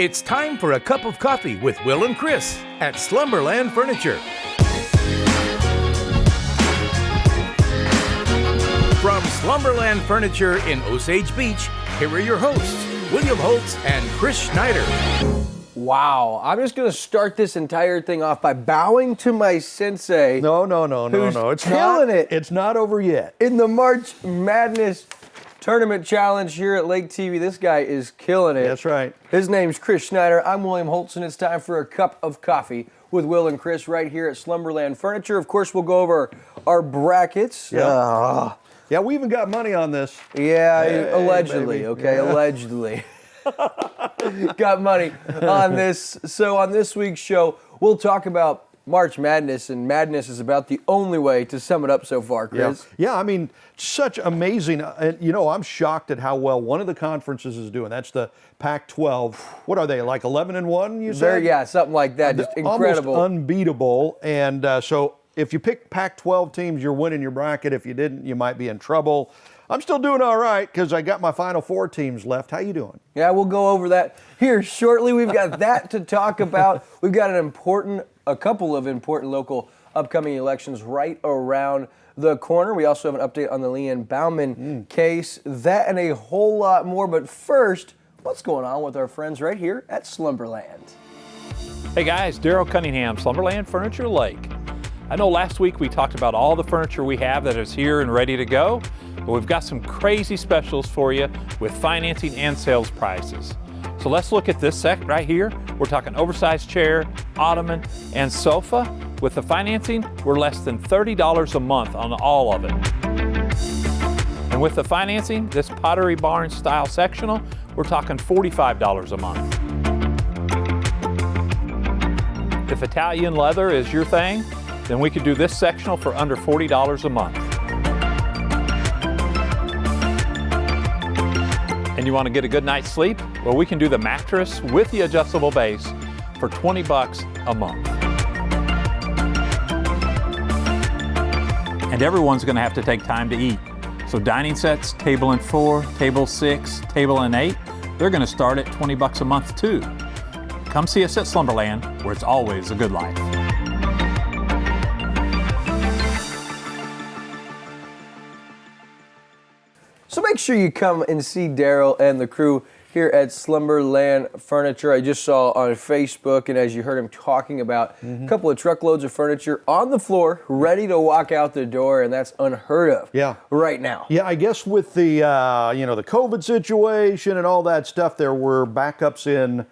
It's time for a cup of coffee with Will and Chris at Slumberland Furniture. From Slumberland Furniture in Osage Beach, here are your hosts, William Holtz and Chris Schneider. Wow, I'm just going to start this entire thing off by bowing to my sensei. No. It's killing it. It's not over yet. In the March Madness Tournament Challenge here at Lake TV, this guy is killing it. That's right. His name's Chris Schneider. I'm William Holtz, and it's time for a cup of coffee with Will and Chris right here at Slumberland Furniture. Of course, we'll go over our brackets. Yeah, we even got money on this. Yeah, Hey, allegedly, baby. okay, Yeah. Allegedly. Got money on this. So on this week's show, we'll talk about March Madness, and madness is about the only way to sum it up so far, Chris. Yeah, I mean, such amazing. I'm shocked at how well one of the conferences is doing. That's the Pac-12. What are they, like 11-1, you said? Yeah, something like that. Just incredible. Almost unbeatable. And so if you pick Pac-12 teams, you're winning your bracket. If you didn't, you might be in trouble. I'm still doing all right because I got my Final Four teams left. How you doing? Yeah, we'll go over that here shortly. We've got that to talk about. We've got a couple of important local upcoming elections right around the corner. We also have an update on the Leanne Bauman case. That and a whole lot more. But first, what's going on with our friends right here at Slumberland? Hey guys, Daryl Cunningham, Slumberland Furniture Lake. I know last week we talked about all the furniture we have that is here and ready to go, but we've got some crazy specials for you with financing and sales prices. So let's look at this set right here. We're talking oversized chair, ottoman, and sofa. With the financing, we're less than $30 a month on all of it. And with the financing, this Pottery Barn style sectional, we're talking $45 a month. If Italian leather is your thing, then we could do this sectional for under $40 a month. And you want to get a good night's sleep? Well, we can do the mattress with the adjustable base for $20 a month. And everyone's going to have to take time to eat. So dining sets, table and 4, table 6, table and 8, they're going to start at $20 a month too. Come see us at Slumberland, where it's always a good life. So make sure you come and see Daryl and the crew here at Slumberland Furniture. I just saw on Facebook, and as you heard him talking about, a couple of truckloads of furniture on the floor, ready to walk out the door, and that's unheard of right now. Yeah, I guess with the the COVID situation and all that stuff, there were backups in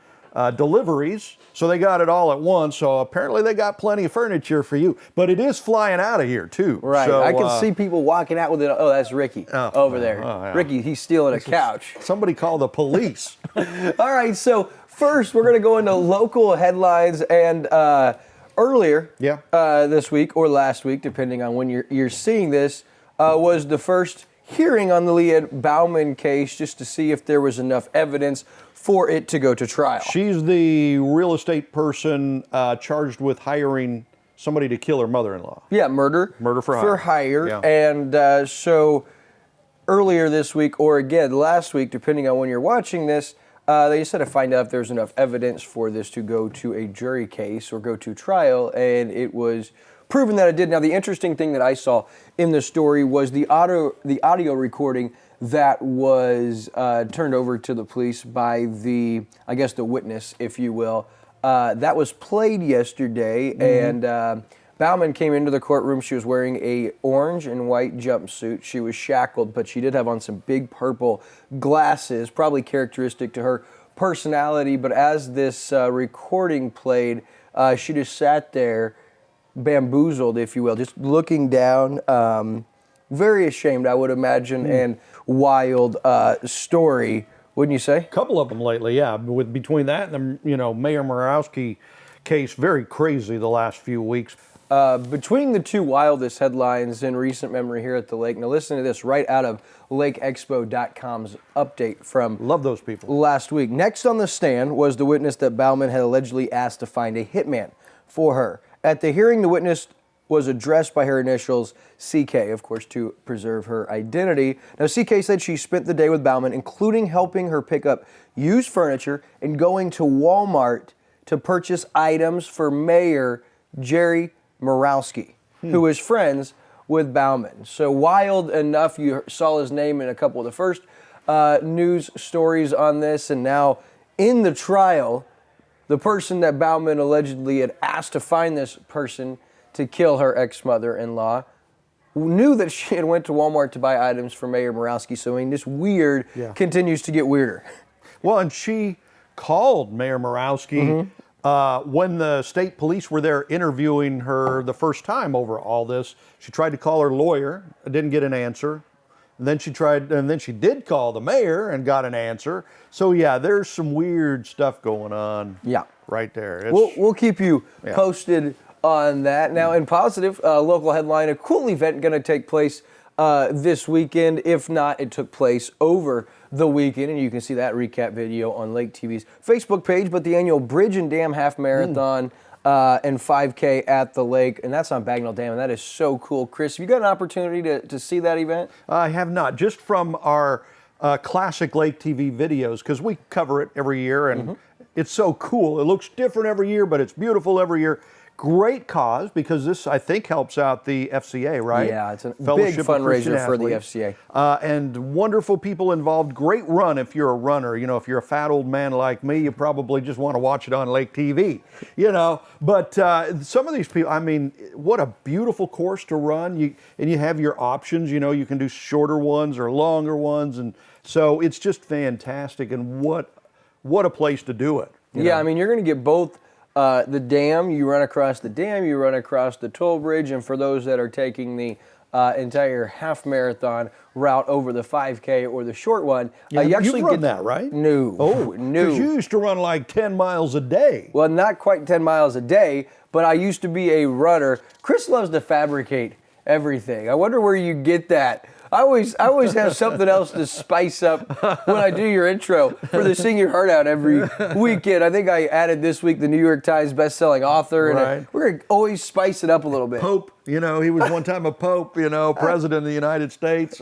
deliveries, so they got it all at once. So apparently they got plenty of furniture for you, but it is flying out of here too. Right, so, I can see people walking out with it. Oh, that's Ricky over there. Yeah. Ricky, he's stealing a couch. Somebody call the police. All right, so first we're going to go into local headlines, and earlier this week or last week, depending on when you're seeing this, was the first hearing on the Leanne Bauman case, just to see if there was enough evidence for it to go to trial. She's the real estate person charged with hiring somebody to kill her mother-in-law. Yeah, murder for hire. Yeah. And so earlier this week, or again last week, depending on when you're watching this, they just had to find out if there's enough evidence for this to go to a jury case or go to trial, and it was proven that it did. Now, the interesting thing that I saw in the story was the audio recording that was turned over to the police by the witness, if you will. That was played yesterday, and Bauman came into the courtroom. She was wearing a orange and white jumpsuit. She was shackled, but she did have on some big purple glasses, probably characteristic to her personality. But as this recording played, she just sat there, bamboozled, if you will, just looking down, very ashamed, I would imagine, and wild story, wouldn't you say? A couple of them lately, yeah. Between that and the Mayor Morawski case, very crazy the last few weeks. Between the two wildest headlines in recent memory here at the lake. Now listen to this right out of LakeExpo.com's update from Love those people. Last week. Next on the stand was the witness that Bauman had allegedly asked to find a hitman for her. At the hearing, the witness was addressed by her initials CK, of course, to preserve her identity. Now, CK said she spent the day with Bauman, including helping her pick up used furniture and going to Walmart to purchase items for Mayor Jerry Morawski, who is friends with Bauman. So wild enough, you saw his name in a couple of the first news stories on this, and now in the trial, the person that Bauman allegedly had asked to find this person to kill her ex-mother-in-law knew that she had went to Walmart to buy items for Mayor Morawski. So, I mean, this weird continues to get weirder. Well, and she called Mayor Morawski when the state police were there interviewing her the first time over all this. She tried to call her lawyer, didn't get an answer. And then she did call the mayor and got an answer. So yeah, there's some weird stuff going on. Yeah, right there. We'll keep you posted on that. Now, in positive, local headline: a cool event going to take place this weekend. If not, it took place over the weekend, and you can see that recap video on Lake TV's Facebook page. But the annual Bridge and Dam Half Marathon. And 5K at the lake, and that's on Bagnell Dam, and that is so cool. Chris, have you got an opportunity to see that event? I have not, just from our classic Lake TV videos, because we cover it every year, and it's so cool. It looks different every year, but it's beautiful every year. Great cause, because this, I think, helps out the FCA, right? Yeah, it's a big fundraiser for the FCA. And wonderful people involved. Great run if you're a runner. You know, if you're a fat old man like me, you probably just want to watch it on Lake TV, you know. But some of these people, I mean, what a beautiful course to run. And you have your options, you know, you can do shorter ones or longer ones. And so it's just fantastic. And what a place to do it. Yeah, know? I mean, you're going to get both. The dam, you run across the dam, you run across the toll bridge, and for those that are taking the entire half marathon route over the 5K or the short one, you actually run that, right? No. Oh, no. Because you used to run like 10 miles a day. Well, not quite 10 miles a day, but I used to be a runner. Chris loves to fabricate everything. I wonder where you get that. I always have something else to spice up when I do your intro for the Sing Your Heart Out every weekend. I think I added this week the New York Times best-selling author, and we're going to always spice it up a little bit. Pope, you know, he was one time a pope, you know, president of the United States.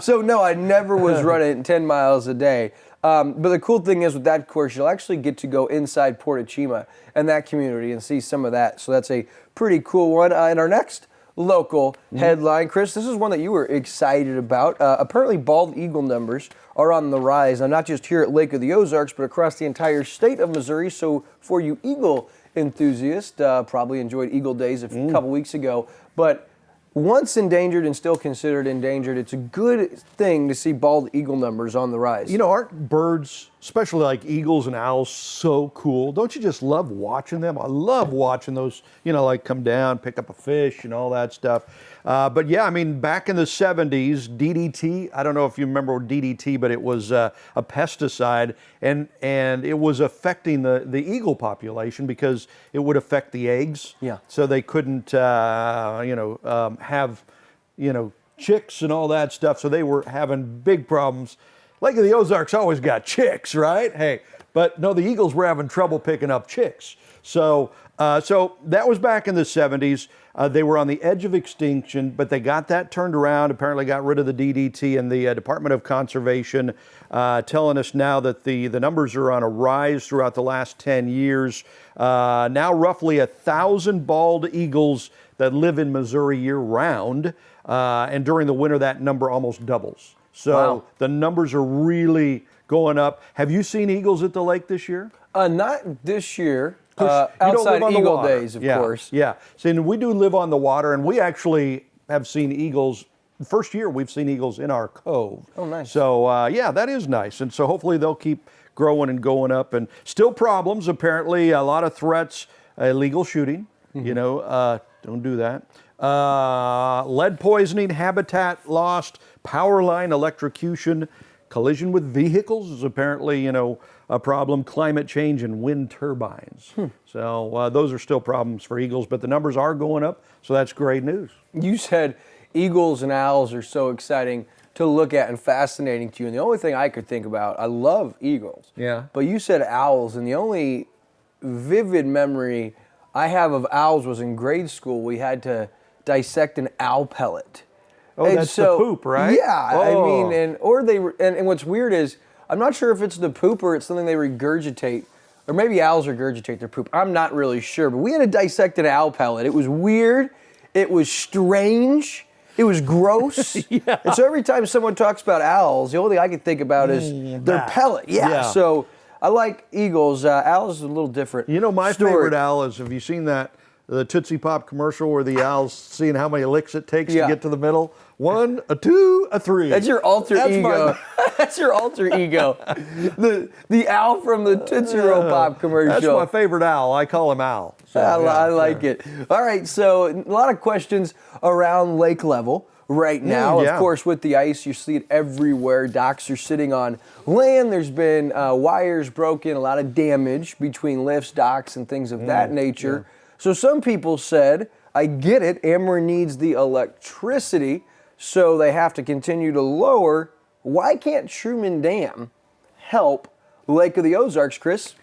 So, no, I never was running 10 miles a day. But the cool thing is with that course, you'll actually get to go inside Portachima and that community and see some of that. So that's a pretty cool one. And our next local headline, Chris, this is one that you were excited about. Apparently, bald eagle numbers are on the rise, and not just here at Lake of the Ozarks, but across the entire state of Missouri. So for you eagle enthusiasts, probably enjoyed Eagle Days a couple weeks ago, but once endangered and still considered endangered, it's a good thing to see bald eagle numbers on the rise. You know, aren't birds, especially like eagles and owls, so cool? Don't you just love watching them? I love watching those, you know, like come down, pick up a fish and all that stuff. But yeah, I mean, back in the 70s, DDT, I don't know if you remember DDT, but it was a pesticide, and it was affecting the eagle population because it would affect the eggs. Yeah. So they couldn't, have, chicks and all that stuff. So they were having big problems. Lake of the Ozarks always got chicks, right? Hey, but no, the eagles were having trouble picking up chicks. So that was back in the 70s. They were on the edge of extinction, but they got that turned around, apparently got rid of the DDT, and the Department of Conservation telling us now that the numbers are on a rise throughout the last 10 years. Now roughly 1,000 bald eagles that live in Missouri year-round, and during the winter that number almost doubles. So the numbers are really going up. Have you seen eagles at the lake this year? Not this year. Outside Eagle Days, of course. Yeah. See, and we do live on the water, and we actually have seen eagles. The first year we've seen eagles in our cove. Oh, nice. So, yeah, that is nice. And so hopefully they'll keep growing and going up. And still problems, apparently, a lot of threats, illegal shooting. Don't do that. Lead poisoning, habitat lost, power line electrocution, collision with vehicles is apparently, a problem, climate change, and wind turbines. So those are still problems for eagles, but the numbers are going up, so that's great news. You said eagles and owls are so exciting to look at and fascinating to you, and the only thing I could think about, I love eagles. Yeah. But you said owls, and the only vivid memory I have of owls was in grade school. We had to dissect an owl pellet. Oh, And that's the poop, right? Yeah, Oh. I mean, and what's weird is I'm not sure if it's the poop or it's something they regurgitate, or maybe owls regurgitate their poop. I'm not really sure, but we had to dissect an owl pellet. It was weird. It was strange. It was gross. Yeah. And so every time someone talks about owls, the only thing I can think about is their that. pellet. Yeah. Yeah. So I like eagles. Owls is a little different. You know, my story. favorite owl is, have you seen the Tootsie Pop commercial where the owl's seeing how many licks it takes Yeah. to get to the middle? 1, a 2, a 3. That's your alter That's ego. That's your alter ego. The owl from the Tootsie Roll Pop commercial. That's my favorite owl. I call him Owl. So, I like it. All right, so a lot of questions around lake level right now. yeah. Of course, with the ice, you see it everywhere. Docks are sitting on land. There's been wires broken, a lot of damage between lifts, docks, and things of that nature. So some people said, I get it, Ameren needs the electricity, so they have to continue to lower. Why can't Truman Dam help Lake of the Ozarks, Chris?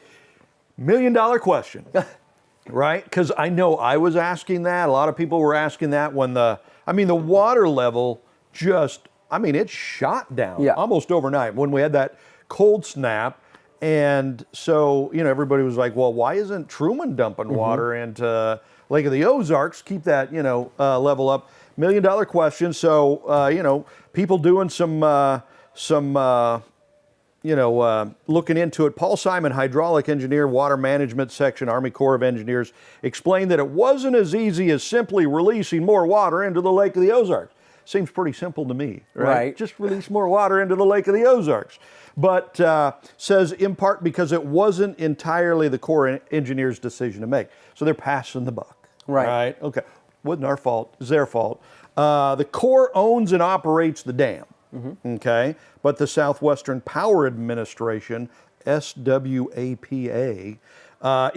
$1 million question, right? Because I know I was asking that. A lot of people were asking that when the water level it shot down almost overnight when we had that cold snap. And so, everybody was like, well, why isn't Truman dumping water into Lake of the Ozarks? Keep that, level up. $1 million question. So, people doing some looking into it. Paul Simon, hydraulic engineer, water management section, Army Corps of Engineers, explained that it wasn't as easy as simply releasing more water into the Lake of the Ozarks. Seems pretty simple to me, right? Just release more water into the Lake of the Ozarks. But says in part because it wasn't entirely the Corps engineers' decision to make. So they're passing the buck. Right? Okay. Wasn't our fault. It's their fault. The Corps owns and operates the dam. Okay. But the Southwestern Power Administration, SWAPA,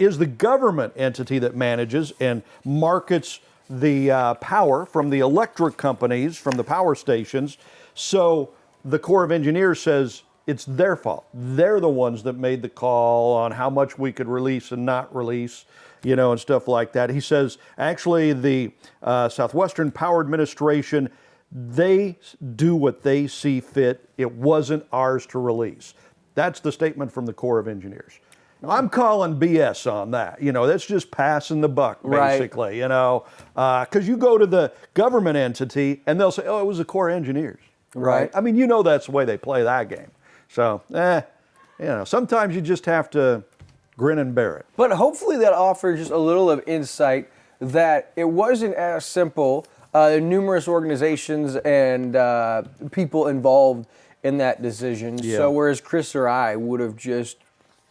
is the government entity that manages and markets the power from the electric companies, from the power stations. So the Corps of Engineers says it's their fault. They're the ones that made the call on how much we could release and not release, and stuff like that. He says, actually, the Southwestern Power Administration, they do what they see fit. It wasn't ours to release. That's the statement from the Corps of Engineers. I'm calling BS on that. That's just passing the buck, basically, because you go to the government entity and they'll say, oh, it was the Corps Engineers. Right. I mean, that's the way they play that game. So, sometimes you just have to grin and bear it. But hopefully that offers just a little of insight that it wasn't as simple. Numerous organizations and people involved in that decision. Yeah. So whereas Chris or I would have just,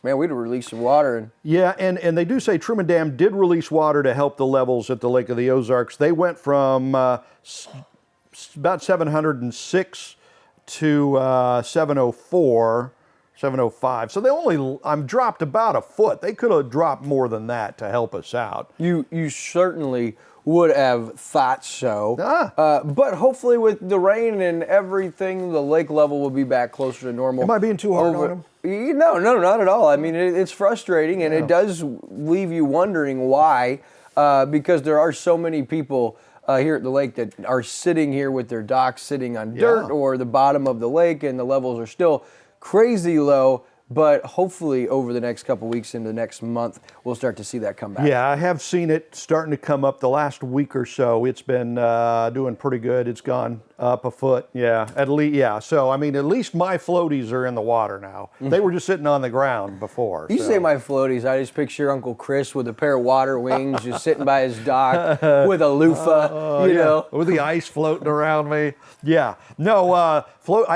we'd have released some water. Yeah, and they do say Truman Dam did release water to help the levels at the Lake of the Ozarks. They went from about 706 to 704, 705. So they only dropped about a foot. They could have dropped more than that to help us out. You certainly would have thought so. But hopefully with the rain and everything, the lake level will be back closer to normal. Am I being too hard on him? No, not at all. I mean, it's frustrating, and it does leave you wondering why, because there are so many people here at the lake that are sitting here with their docks sitting on dirt or the bottom of the lake, and the levels are still crazy low. But hopefully over the next couple weeks into the next month, we'll start to see that come back. Yeah, I have seen it starting to come up the last week or so. It's been doing pretty good. It's gone up a foot. Yeah, at least. Yeah, so at least my floaties are in the water now. They were just sitting on the ground before. You say my floaties, I just picture Uncle Chris with a pair of water wings, just sitting by his dock with a loofah, you know, with the ice floating around me. Yeah, no, I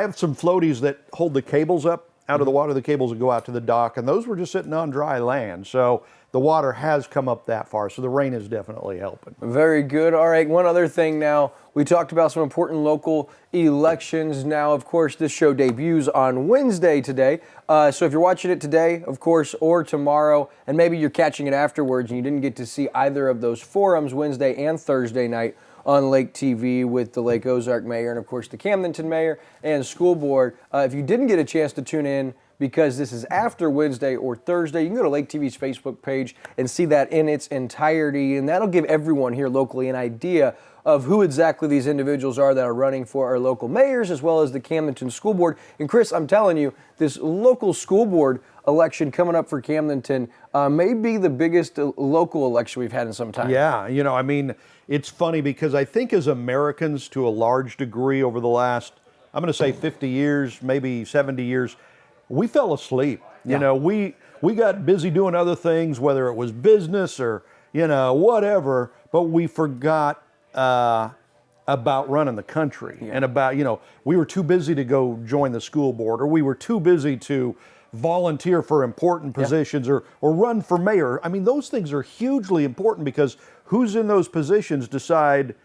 have some floaties that hold the cables up out of the water. The cables would go out to the dock, and those were just sitting on dry land. So the water has come up that far, so the rain is definitely helping. Very good. All right, one other thing now. We talked about some important local elections. Now, of course, this show debuts on Wednesday today. So if you're watching it today, of course, or tomorrow, and maybe you're catching it afterwards and you didn't get to see either of those forums Wednesday and Thursday night on Lake TV with the Lake Ozark Mayor and, of course, the Camdenton Mayor and School Board. If you didn't get a chance to tune in, because this is after Wednesday or Thursday. You can go to Lake TV's Facebook page and see that in its entirety, and that'll give everyone here locally an idea of who exactly these individuals are that are running for our local mayors as well as the Camdenton School Board. And Chris, I'm telling you, this local school board election coming up for Camdenton may be the biggest local election we've had in some time. Yeah, I mean, it's funny because I think as Americans, to a large degree over the last, I'm going to say 50 years, maybe 70 years, we fell asleep. Yeah. We got busy doing other things, whether it was business or, whatever, but we forgot about running the country and about, we were too busy to go join the school board, or we were too busy to volunteer for important positions or run for mayor. I mean, those things are hugely important because who's in those positions decide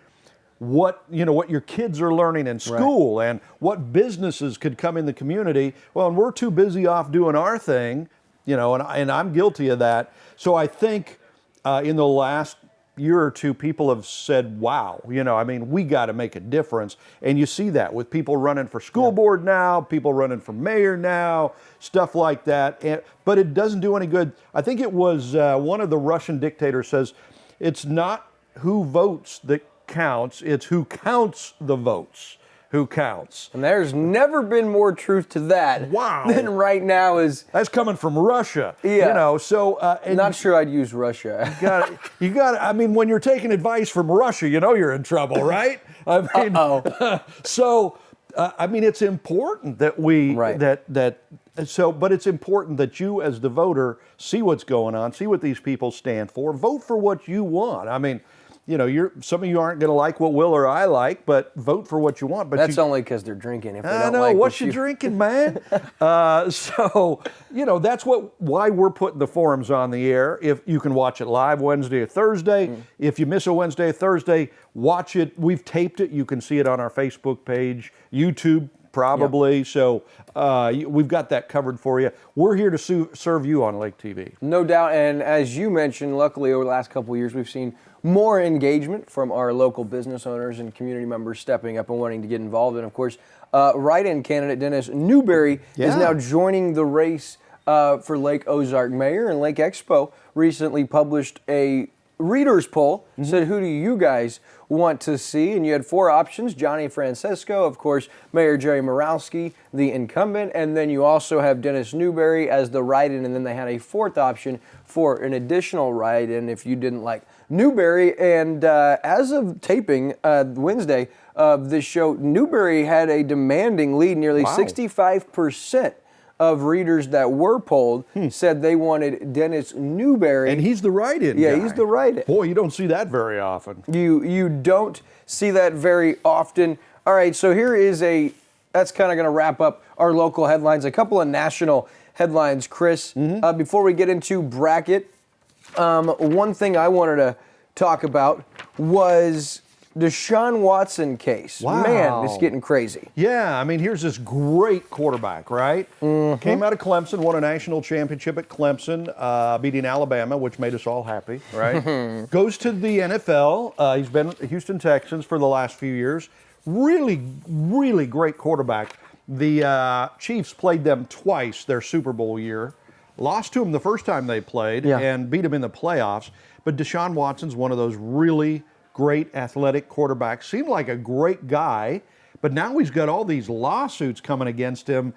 what your kids are learning in school and what businesses could come in the community. Well, and we're too busy off doing our thing, and I'm guilty of that. So I think in the last year or two, people have said, wow, we got to make a difference. And you see that with people running for school board now, people running for mayor now, stuff like that. But it doesn't do any good. I think it was one of the Russian dictators says, it's not who votes that counts, it's who counts the votes who counts. And there's never been more truth to that than right now is... That's coming from Russia. Yeah. So... not sure I'd use Russia. you got I mean, when you're taking advice from Russia, you're in trouble, right? I mean, so, I mean, it's important that we... But it's important that you as the voter see what's going on, see what these people stand for, vote for what you want. I mean... some of you aren't going to like what Will or I like, but vote for what you want. But that's only because they're drinking. If they I don't know like what you drinking, man. So that's why we're putting the forums on the air. If you can watch it live Wednesday or Thursday, if you miss a Wednesday or Thursday, watch it. We've taped it. You can see it on our Facebook page, YouTube. Probably. Yep. So we've got that covered for you. We're here to serve you on Lake TV. No doubt. And as you mentioned, luckily over the last couple of years, we've seen more engagement from our local business owners and community members stepping up and wanting to get involved. And of course, write-in candidate Dennis Newberry is now joining the race for Lake Ozark Mayor. And Lake Expo recently published a readers poll, said, who do you guys want to see? And you had 4 options: Johnny Francesco, of course, Mayor Jerry Morowski, the incumbent, and then you also have Dennis Newberry as the write-in, and then they had a 4th option for an additional write-in if you didn't like Newberry. And as of taping Wednesday of this show, Newberry had a demanding lead. Nearly 65% of readers that were polled said they wanted Dennis Newberry. And he's the write-in guy. Yeah, he's the write-in. Boy, you don't see that very often. You don't see that very often. All right, so here is that's kind of going to wrap up our local headlines. A couple of national headlines, Chris. Before we get into bracket, one thing I wanted to talk about was Deshaun Watson case. Wow. Man, it's getting crazy. Yeah, I mean, here's this great quarterback, right? Came out of Clemson, won a national championship at Clemson, beating Alabama, which made us all happy, right? Goes to the NFL. He's been at Houston Texans for the last few years. Really, really great quarterback. The Chiefs played them twice their Super Bowl year. Lost to them the first time they played and beat them in the playoffs. But Deshaun Watson's one of those really great athletic quarterbacks. Seemed like a great guy, but now he's got all these lawsuits coming against him,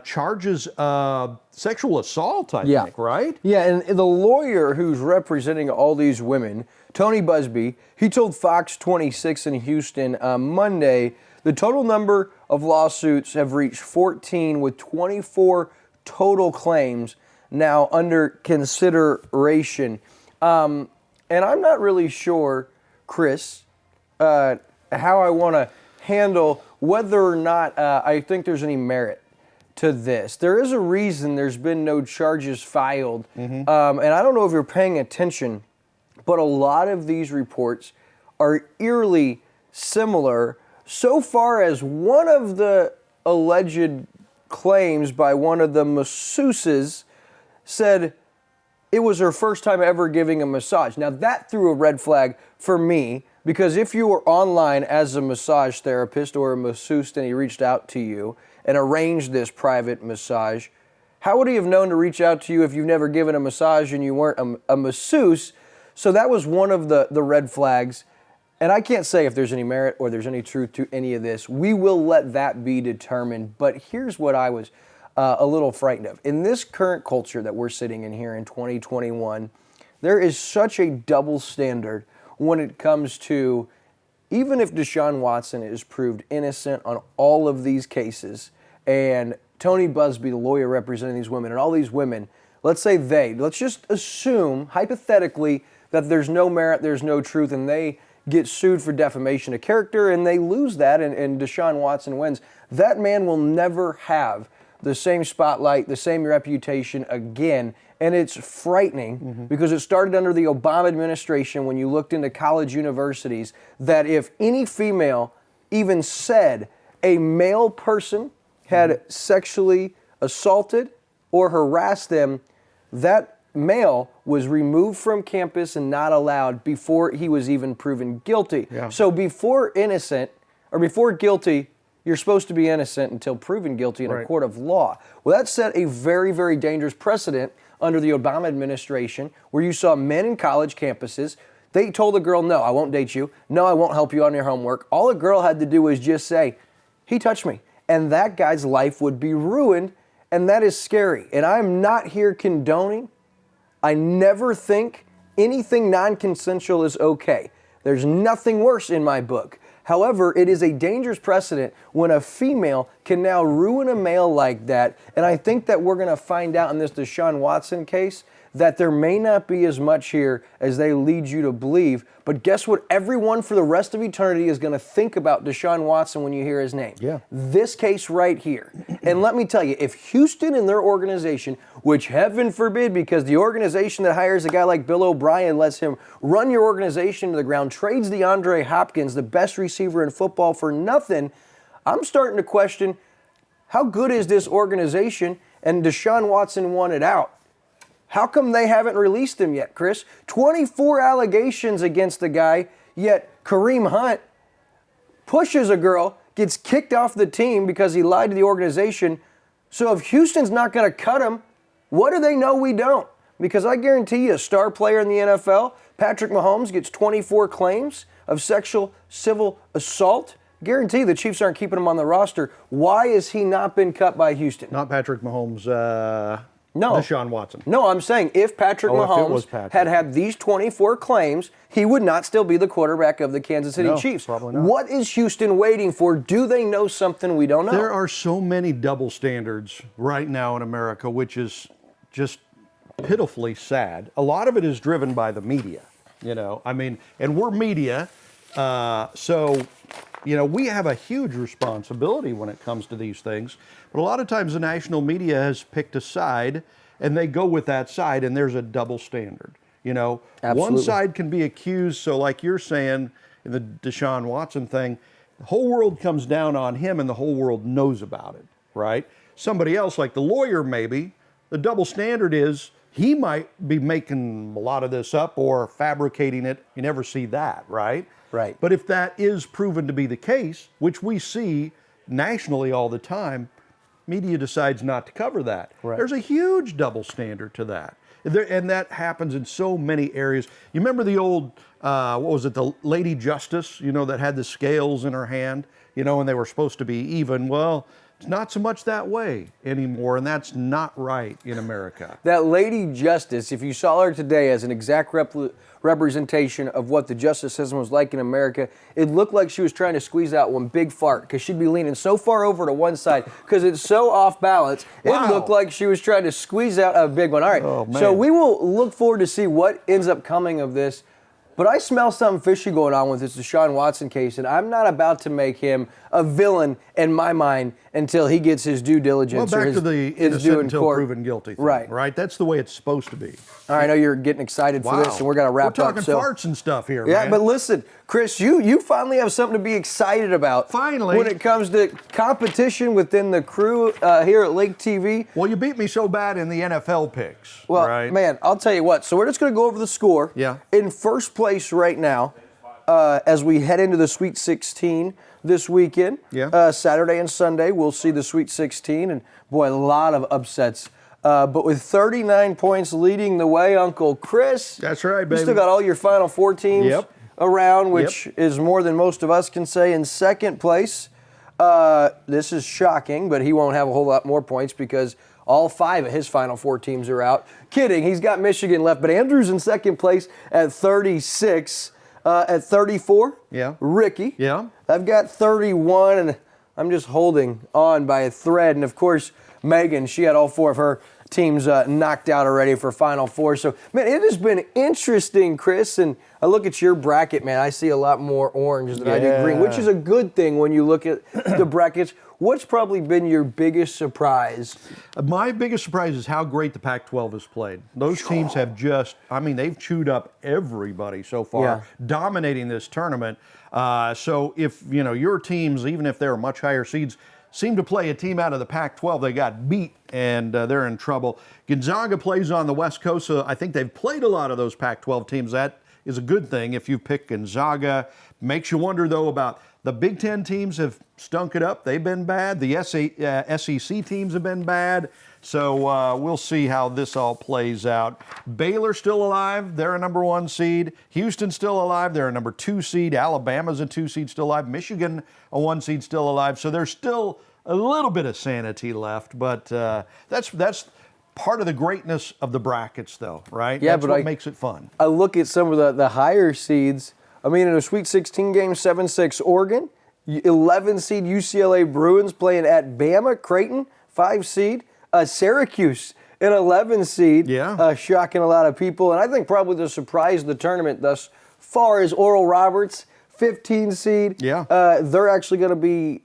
charges of sexual assault, I think, right? Yeah, and the lawyer who's representing all these women, Tony Busby, he told Fox 26 in Houston Monday the total number of lawsuits have reached 14, with 24 total claims now under consideration. And I'm not really sure, Chris, how I want to handle whether or not I think there's any merit to this. There is a reason there's been no charges filed. And I don't know if you're paying attention, but a lot of these reports are eerily similar, so far as one of the alleged claims by one of the masseuses said it was her first time ever giving a massage. Now that threw a red flag for me, because if you were online as a massage therapist or a masseuse and he reached out to you and arranged this private massage, How would he have known to reach out to you if you've never given a massage and you weren't a masseuse? So that was one of the red flags. And I can't say if there's any merit or there's any truth to any of this. We will let that be determined. But here's what I was a little frightened of. In this current culture that we're sitting in here in 2021, there is such a double standard when it comes to, even if Deshaun Watson is proved innocent on all of these cases, and Tony Busby, the lawyer representing these women, and all these women, let's just assume, hypothetically, that there's no merit, there's no truth, and they get sued for defamation of character, and they lose that, and Deshaun Watson wins. That man will never have the same spotlight, the same reputation again, and it's frightening because it started under the Obama administration when you looked into college universities that if any female even said a male person had sexually assaulted or harassed them, that male was removed from campus and not allowed before he was even proven guilty. Yeah. So before guilty, you're supposed to be innocent until proven guilty in a court of law. Well, that set a very, very dangerous precedent under the Obama administration where you saw men in college campuses. They told the girl, no, I won't date you. No, I won't help you on your homework. All a girl had to do was just say, he touched me. And that guy's life would be ruined, and that is scary. And I'm not here condoning. I never think anything non-consensual is okay. There's nothing worse in my book. However, it is a dangerous precedent when a female can now ruin a male like that. And I think that we're going to find out in this Deshaun Watson case that there may not be as much here as they lead you to believe. But guess what? Everyone for the rest of eternity is going to think about Deshaun Watson when you hear his name. Yeah. This case right here. And let me tell you, if Houston and their organization, which heaven forbid, because the organization that hires a guy like Bill O'Brien lets him run your organization to the ground, trades DeAndre Hopkins, the best receiver in football, for nothing, I'm starting to question, how good is this organization? And Deshaun Watson wanted out. How come they haven't released him yet, Chris? 24 allegations against the guy, yet Kareem Hunt pushes a girl, gets kicked off the team because he lied to the organization. So if Houston's not going to cut him, what do they know we don't? Because I guarantee you, a star player in the NFL, Patrick Mahomes, gets 24 claims of sexual civil assault. Guarantee the Chiefs aren't keeping him on the roster. Why has he not been cut by Houston? Not Patrick Mahomes. No. Deshaun Watson. No, I'm saying if Patrick Mahomes had had these 24 claims, he would not still be the quarterback of the Kansas City Chiefs. Probably not. What is Houston waiting for? Do they know something we don't know? There are so many double standards right now in America, which is just pitifully sad. A lot of it is driven by the media, and we're media, so we have a huge responsibility when it comes to these things. But a lot of times the national media has picked a side and they go with that side, and there's a double standard. Absolutely. One side can be accused, so like you're saying in the Deshaun Watson thing, the whole world comes down on him and the whole world knows about it, right? Somebody else, like the lawyer maybe, the double standard is he might be making a lot of this up or fabricating it. You never see that, right? Right. But if that is proven to be the case, which we see nationally all the time, media decides not to cover that. Right. There's a huge double standard to that. And that happens in so many areas. You remember the old, the Lady Justice, that had the scales in her hand, and they were supposed to be even. Well, it's not so much that way anymore, and that's not right in America. That Lady Justice, if you saw her today as an exact representation of what the justice system was like in America, it looked like she was trying to squeeze out one big fart because she'd be leaning so far over to one side because it's so off balance. Wow. It looked like she was trying to squeeze out a big one. All right, so we will look forward to see what ends up coming of this. But I smell something fishy going on with this Deshaun Watson case, and I'm not about to make him a villain in my mind until he gets his due diligence. Well, back or his, to the his innocent due in until court. proven guilty thing, Right. right? That's the way it's supposed to be. All right, I know you're getting excited for this, and we're going to wrap We're up. talking farts and stuff here, yeah, man. but listen, Chris, you finally have something to be excited about. Finally. When it comes to competition within the crew here at Lake TV. Well, you beat me so bad in the NFL picks, Well, right? man, I'll tell you what. So we're just going to go over the score. Yeah. In first place right now, as we head into the Sweet 16 this weekend. Yeah. Saturday and Sunday, we'll see the Sweet 16. And, boy, a lot of upsets But with 39 points leading the way, Uncle Chris. That's right, baby. You still got all your Final Four teams Yep. around, which is more than most of us can say. In second place, this is shocking, but he won't have a whole lot more points because all 5 of his Final Four teams are out. Kidding, he's got Michigan left, but Andrew's in second place at 36. At 34, Ricky. Yeah. I've got 31, and I'm just holding on by a thread. And, of course, Megan, she had all 4 of her teams knocked out already for Final Four. So, man, it has been interesting, Chris. And I look at your bracket, man, I see a lot more orange than I do green, which is a good thing when you look at the brackets. What's probably been your biggest surprise? My biggest surprise is how great the Pac-12 has played. Those teams have just, they've chewed up everybody so far, dominating this tournament. So if, your teams, even if they're much higher seeds, seem to play a team out of the Pac-12, they got beat and they're in trouble. Gonzaga plays on the West Coast, so I think they've played a lot of those Pac-12 teams. That is a good thing if you pick Gonzaga. Makes you wonder, though, about the Big Ten teams have stunk it up. They've been bad. The SEC teams have been bad. So we'll see how this all plays out. Baylor still alive. They're a number 1 seed. Houston still alive. They're a number 2 seed. Alabama's a 2 seed still alive. Michigan, a 1 seed still alive. So there's still a little bit of sanity left. But that's part of the greatness of the brackets, though, right? Yeah, that's but what makes it fun. I look at some of the higher seeds. In a Sweet 16 game, 7-6 Oregon, 11 seed UCLA Bruins playing at Bama, Creighton, 5 seed, Syracuse, an 11 seed, shocking a lot of people. And I think probably the surprise of the tournament thus far is Oral Roberts, 15 seed. Yeah. They're actually going to be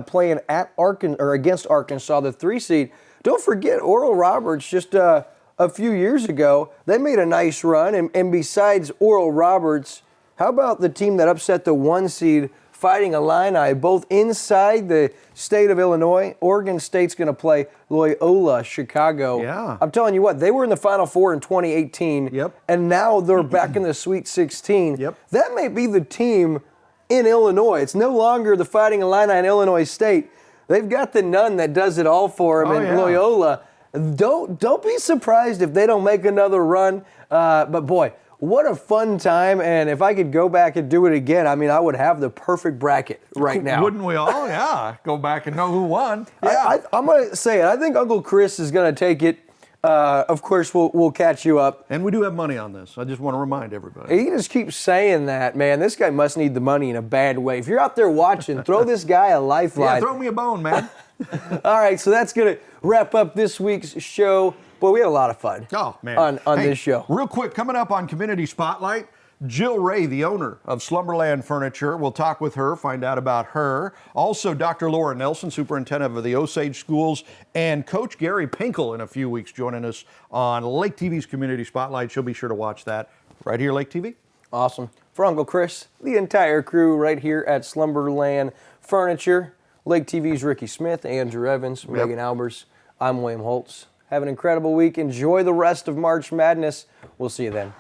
playing at against Arkansas, the 3 seed. Don't forget, Oral Roberts just a few years ago, they made a nice run. And besides Oral Roberts, how about the team that upset the 1 seed Fighting Illini, both inside the state of Illinois? Oregon State's going to play Loyola Chicago. Yeah. I'm telling you what, they were in the Final Four in 2018, and now they're back in the Sweet 16. That may be the team in Illinois. It's no longer the Fighting Illini in Illinois State. They've got the nun that does it all for them in Loyola. Don't be surprised if they don't make another run. But boy, what a fun time, and if I could go back and do it again, I would have the perfect bracket right now. Wouldn't we all? Yeah. Go back and know who won. Yeah. I'm going to say it. I think Uncle Chris is going to take it. Of course, we'll catch you up. And we do have money on this. I just want to remind everybody. He just keeps saying that, man. This guy must need the money in a bad way. If you're out there watching, throw this guy a lifeline. Yeah, throw me a bone, man. All right, so that's going to wrap up this week's show. Boy, we had a lot of fun on this show. Real quick, coming up on Community Spotlight, Jill Ray, the owner of Slumberland Furniture. We'll talk with her, find out about her. Also, Dr. Laura Nelson, superintendent of the Osage Schools, and Coach Gary Pinkel in a few weeks joining us on Lake TV's Community Spotlight. She'll be sure to watch that right here, Lake TV. Awesome. For Uncle Chris, the entire crew right here at Slumberland Furniture, Lake TV's Ricky Smith, Andrew Evans, Megan Albers, I'm William Holtz. Have an incredible week. Enjoy the rest of March Madness. We'll see you then.